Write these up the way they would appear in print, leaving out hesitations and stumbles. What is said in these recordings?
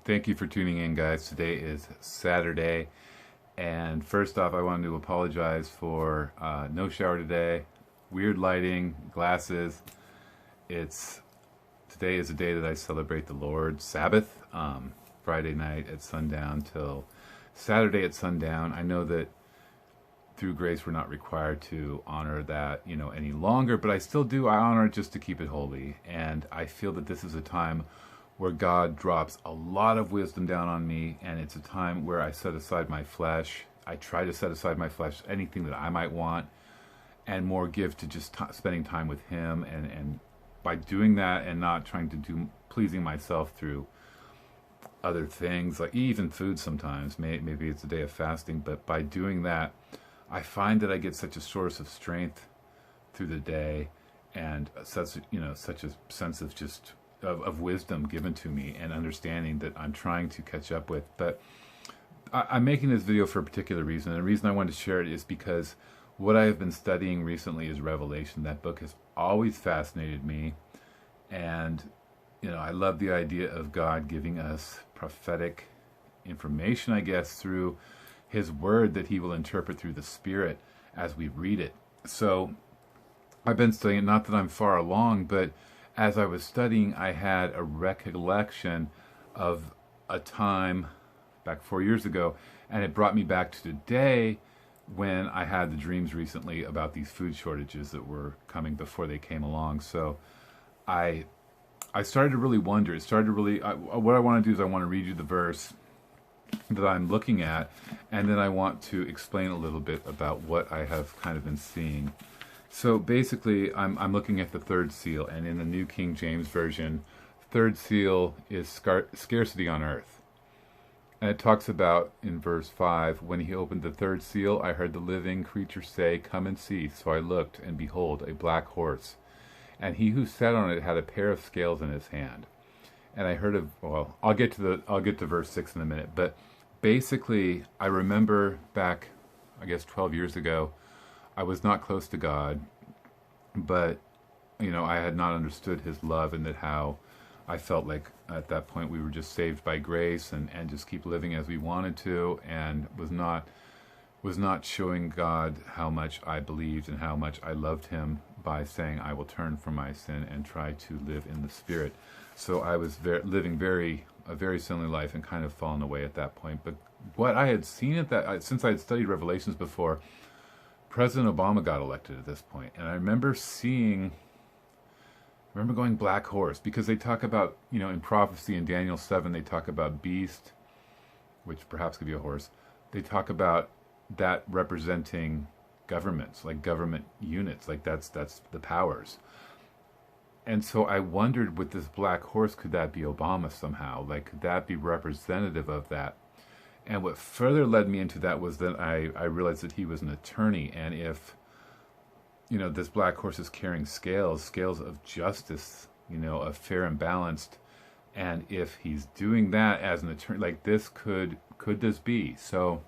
Thank you for tuning in, guys. Today is Saturday, and first off, I wanted to apologize for no shower today. Weird lighting, glasses. It's Today is a day that I celebrate the Lord's Sabbath. Friday night at sundown till Saturday at sundown. I know that through grace we're not required to honor that, any longer, but I still do. I honor it just to keep it holy, and I feel that this is a time where God drops a lot of wisdom down on me, and it's a time where I set aside my flesh. I try to set aside my flesh, anything that I might want, and more give to just spending time with Him. And by doing that and not trying to do pleasing myself through other things, like even food sometimes, maybe it's a day of fasting, but by doing that, I find that I get such a source of strength through the day, and such a sense of just of wisdom given to me and understanding that I'm trying to catch up with. But I'm making this video for a particular reason, and the reason I wanted to share it is because what I have been studying recently is Revelation. That book has always fascinated me, and I love the idea of God giving us prophetic information, I guess, through His Word that He will interpret through the Spirit as we read it. So I've been studying it, not that I'm far along, but as I was studying, I had a recollection of a time back 4 years ago, and it brought me back to today when I had the dreams recently about these food shortages that were coming before they came along. So I started to really wonder. It started to really, what I want to do is I want to read you the verse that I'm looking at, and then I want to explain a little bit about what I have kind of been seeing. So basically, I'm looking at the third seal, and in the New King James Version, third seal is scarcity on earth. And it talks about, in verse 5, when he opened the third seal, I heard the living creature say, "Come and see." So I looked, and behold, a black horse. And he who sat on it had a pair of scales in his hand. And I heard I'll get to verse 6 in a minute. But basically, I remember back, I guess 12 years ago, I was not close to God, but, I had not understood His love, and that how I felt like at that point we were just saved by grace and just keep living as we wanted to, and was not showing God how much I believed and how much I loved Him by saying, I will turn from my sin and try to live in the Spirit. So I was living a very sinful life and kind of fallen away at that point. But what I had seen since I had studied Revelations before, President Obama got elected at this point, and I remember going black horse, because they talk about, in prophecy in Daniel 7, they talk about beast, which perhaps could be a horse. They talk about that representing governments, like government units, like that's the powers. And so I wondered, with this black horse, could that be Obama somehow? Like, could that be representative of that? And what further led me into that was that I realized that he was an attorney, and if, this black horse is carrying scales of justice, of fair and balanced, and if he's doing that as an attorney, like this, could this be? So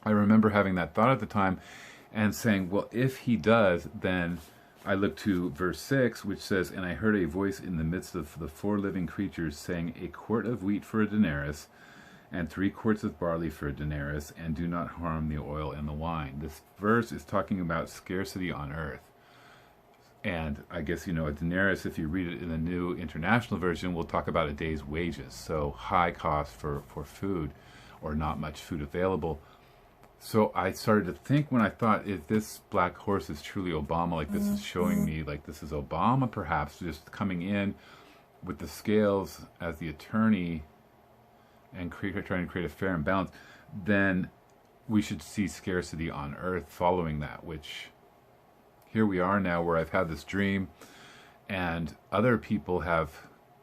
I remember having that thought at the time and saying, well, if he does, then I look to verse 6, which says, and I heard a voice in the midst of the four living creatures saying, a quart of wheat for a denarius, and 3 quarts of barley for a denarius, and do not harm the oil and the wine. This verse is talking about scarcity on earth. And I guess, a denarius, if you read it in the New International Version, will talk about a day's wages. So high cost for food, or not much food available. So I started to think, when I thought, if this black horse is truly Obama, like this is showing me, like this is Obama perhaps just coming in with the scales as the attorney, and trying to create a fair and balance, then we should see scarcity on earth following that, which here we are now, where I've had this dream, and other people have,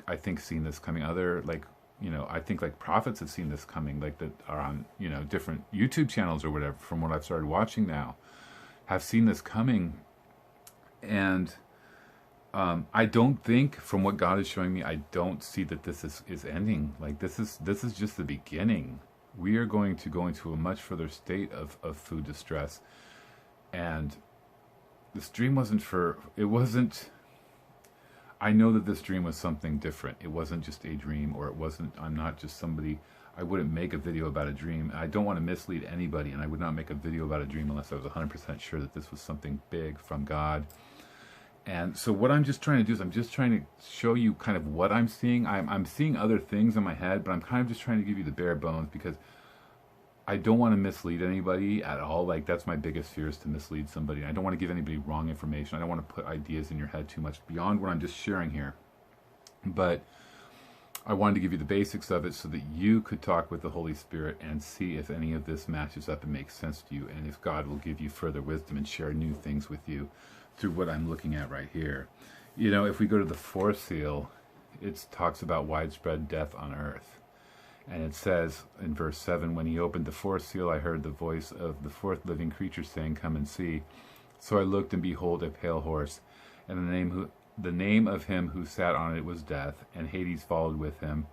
I think, seen this coming. I think like prophets have seen this coming, like that are on, different YouTube channels or whatever, from what I've started watching now, have seen this coming. And I don't think, from what God is showing me, I don't see that this is ending. Like this is just the beginning. We are going to go into a much further state of food distress. And this dream wasn't I know that this dream was something different. It wasn't just a dream, or it wasn't, I'm not just somebody, I wouldn't make a video about a dream. I don't want to mislead anybody, and I would not make a video about a dream unless I was 100% sure that this was something big from God. And so what I'm just trying to do is I'm just trying to show you kind of what I'm seeing. I'm seeing other things in my head, but I'm kind of just trying to give you the bare bones, because I don't want to mislead anybody at all. Like, that's my biggest fear, is to mislead somebody. I don't want to give anybody wrong information. I don't want to put ideas in your head too much beyond what I'm just sharing here. But I wanted to give you the basics of it so that you could talk with the Holy Spirit and see if any of this matches up and makes sense to you, and if God will give you further wisdom and share new things with you through what I'm looking at right here. You know, if we go to the fourth seal, it talks about widespread death on earth. And it says in verse 7, when he opened the fourth seal, I heard the voice of the fourth living creature saying, come and see. So I looked, and behold, a pale horse, and the name of him who sat on it was Death, and Hades followed with him.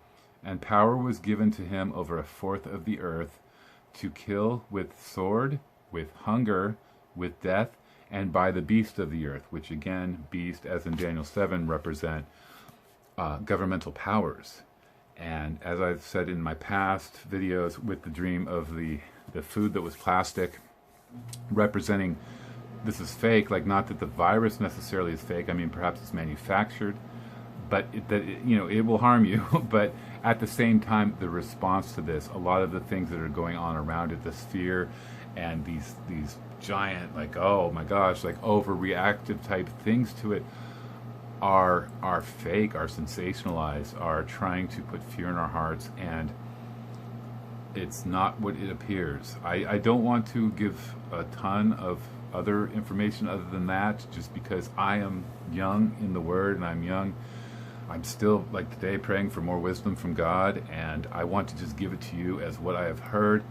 And power was given to him over a fourth of the earth, to kill with sword, with hunger, with death, and by the beast of the earth, which again, beast, as in Daniel 7, represent governmental powers. And as I've said in my past videos, with the dream of the food that was plastic, representing this is fake, like, not that the virus necessarily is fake. I mean, perhaps it's manufactured, but it will harm you. But at the same time, the response to this, a lot of the things that are going on around it, this fear and these giant, like, oh my gosh, like overreactive type things to it, are fake, are sensationalized, are trying to put fear in our hearts, and it's not what it appears. I don't want to give a ton of other information other than that, just because I am young in the Word, and I'm still, like today, praying for more wisdom from God, and I want to just give it to you as what I have heard,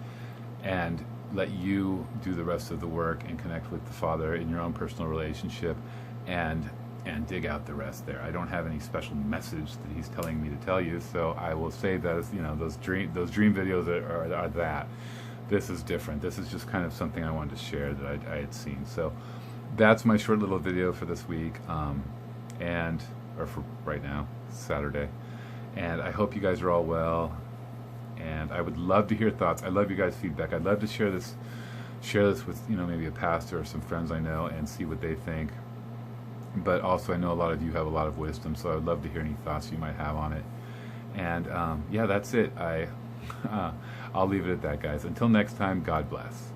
and let you do the rest of the work and connect with the Father in your own personal relationship, and dig out the rest there. I don't have any special message that He's telling me to tell you, so I will say that, those dream videos are that. This is different. This is just kind of something I wanted to share that I had seen. So that's my short little video for this week, or for right now, Saturday. And I hope you guys are all well. And I would love to hear thoughts. I love you guys' feedback. I'd love to share this with maybe a pastor or some friends I know, and see what they think. But also, I know a lot of you have a lot of wisdom, so I would love to hear any thoughts you might have on it. And yeah, that's it. I'll leave it at that, guys. Until next time, God bless.